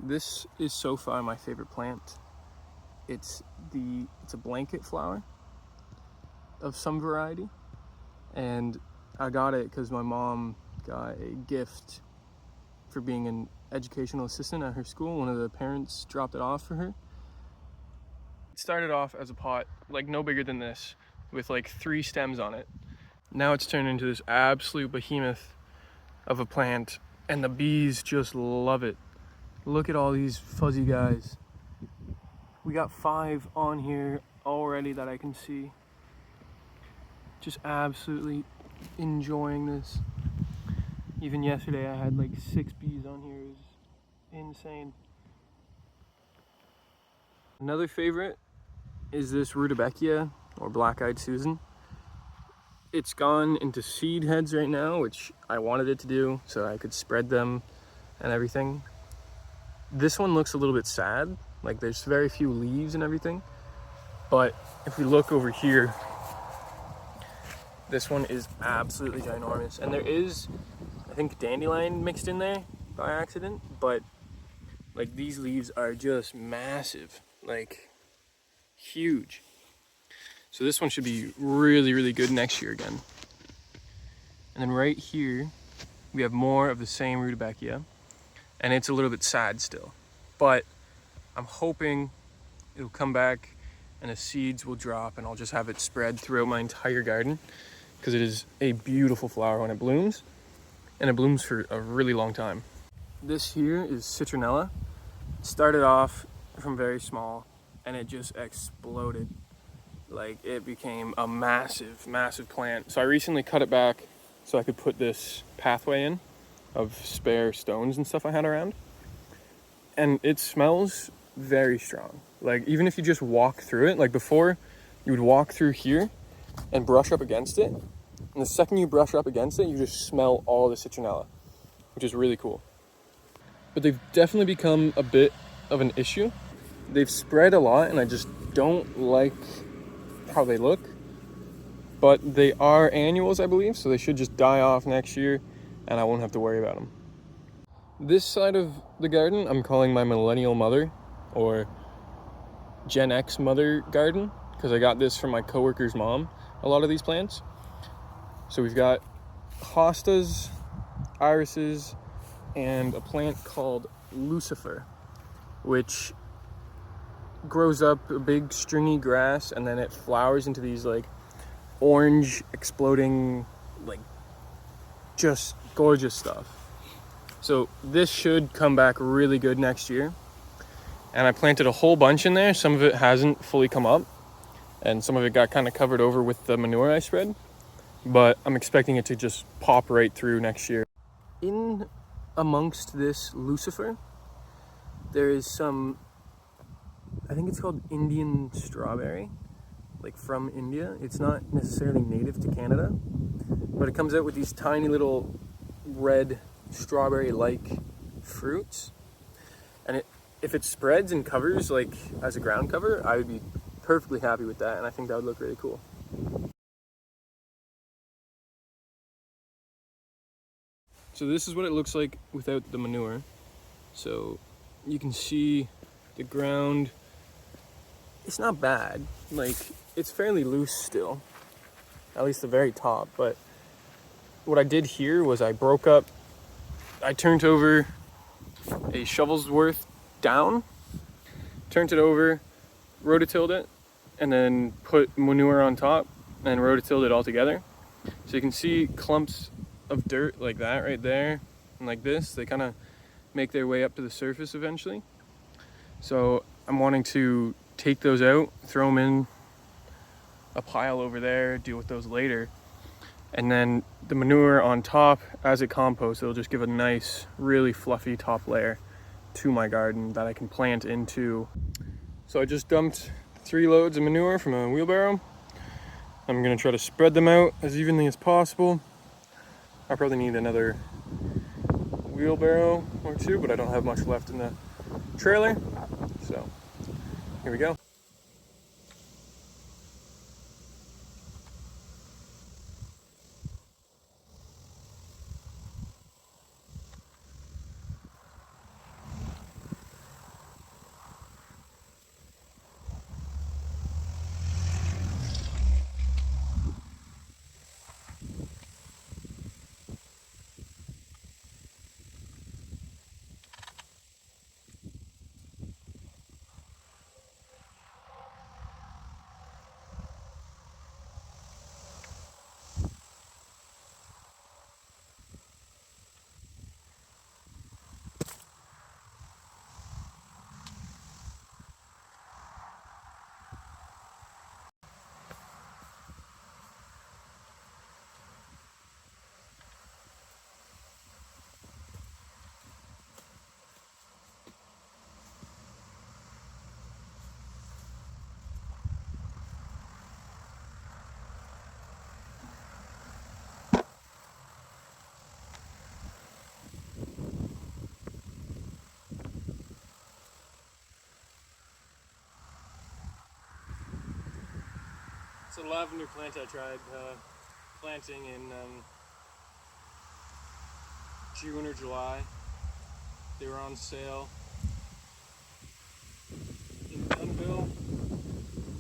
This is so far my favorite plant. It's a blanket flower of some variety, and I got it because my mom got a gift for being an educational assistant at her school. One of the parents dropped it off for her. It started off as a pot like no bigger than this with like 3 stems on it. Now it's turned into this absolute behemoth of a plant, and the bees just love it. Look at all these fuzzy guys. We got 5 on here already that I can see. Just absolutely enjoying this. Even yesterday I had like 6 bees on here. It was insane. Another favorite is this rudbeckia, or black-eyed Susan. It's gone into seed heads right now, which I wanted it to do so I could spread them and everything. This one looks a little bit sad, like there's very few leaves and everything. But if we look over here, this one is absolutely ginormous. And there is, I think, dandelion mixed in there by accident, but like these leaves are just massive, like huge. So this one should be really, really good next year again. And then right here, we have more of the same rudbeckia, and it's a little bit sad still. But I'm hoping it'll come back and the seeds will drop and I'll just have it spread throughout my entire garden, because it is a beautiful flower when it blooms, and it blooms for a really long time. This here is citronella. It started off from very small and it just exploded. Like it became a massive, massive plant. So I recently cut it back so I could put this pathway in of spare stones and stuff I had around. And it smells very strong. Like even if you just walk through it, like before you would walk through here and brush up against it. And the second you brush up against it, you just smell all the citronella, which is really cool. But they've definitely become a bit of an issue. They've spread a lot and I just don't like how they look. But they are annuals, I believe, so they should just die off next year and I won't have to worry about them. This side of the garden I'm calling my millennial mother, or Gen X mother garden, because I got this from my coworker's mom, a lot of these plants. So we've got hostas, irises, and a plant called Lucifer, which grows up a big stringy grass and then it flowers into these like orange exploding, like just gorgeous stuff. So this should come back really good next year. And I planted a whole bunch in there. Some of it hasn't fully come up and some of it got kind of covered over with the manure I spread, but I'm expecting it to just pop right through next year. In amongst this Lucifer, there is some, I think it's called Indian strawberry, like from India. It's not necessarily native to Canada, but it comes out with these tiny little red strawberry-like fruits. And if it spreads and covers like as a ground cover, I would be perfectly happy with that, and I think that would look really cool. So this is what it looks like without the manure. So you can see the ground, it's not bad. Like it's fairly loose still, at least the very top. But what I did here was I turned over a shovel's worth down, turned it over, rototilled it, and then put manure on top and rototilled it all together. So you can see clumps of dirt like that right there, and like this, they kind of make their way up to the surface eventually. So I'm wanting to take those out, throw them in a pile over there, deal with those later, and then the manure on top as it composts, it'll just give a nice, really fluffy top layer to my garden that I can plant into. So I just dumped 3 loads of manure from a wheelbarrow. I'm gonna try to spread them out as evenly as possible. I probably need another wheelbarrow or 2, but I don't have much left in the trailer. So here we go. So the lavender plant I tried planting in June or July. They were on sale in Dunville,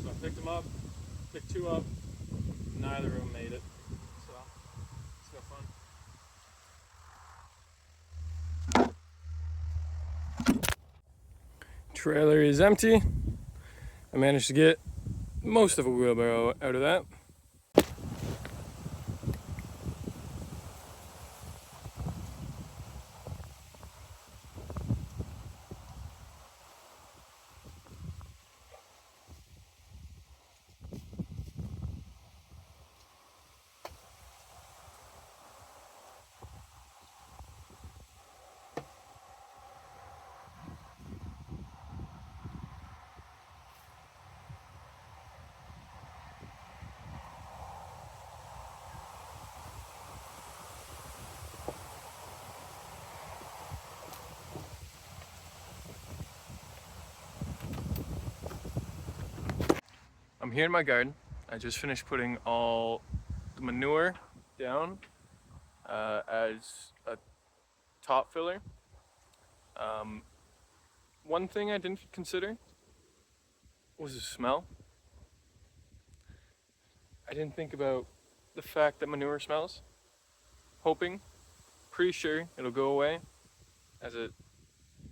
so I picked them up, picked 2 up, neither of them made it, so it's no fun. Trailer is empty. I managed to get most of a wheelbarrow out of that. I'm here in my garden. I just finished putting all the manure down as a top filler. One thing I didn't consider was the smell. I didn't think about the fact that manure smells. Pretty sure it'll go away as it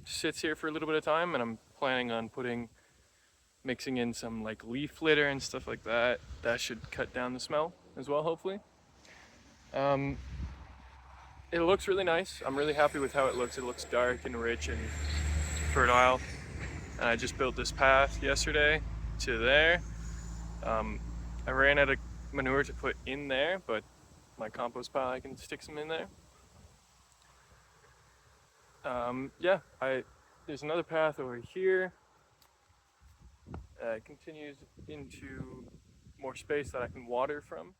sits here for a little bit of time, and I'm planning on mixing in some like leaf litter and stuff like that. That should cut down the smell as well, hopefully. It looks really nice. I'm really happy with how it looks. It looks dark and rich and fertile. And I just built this path yesterday to there. I ran out of manure to put in there, but my compost pile, I can stick some in there. Yeah, there's another path over here. It continues into more space that I can water from.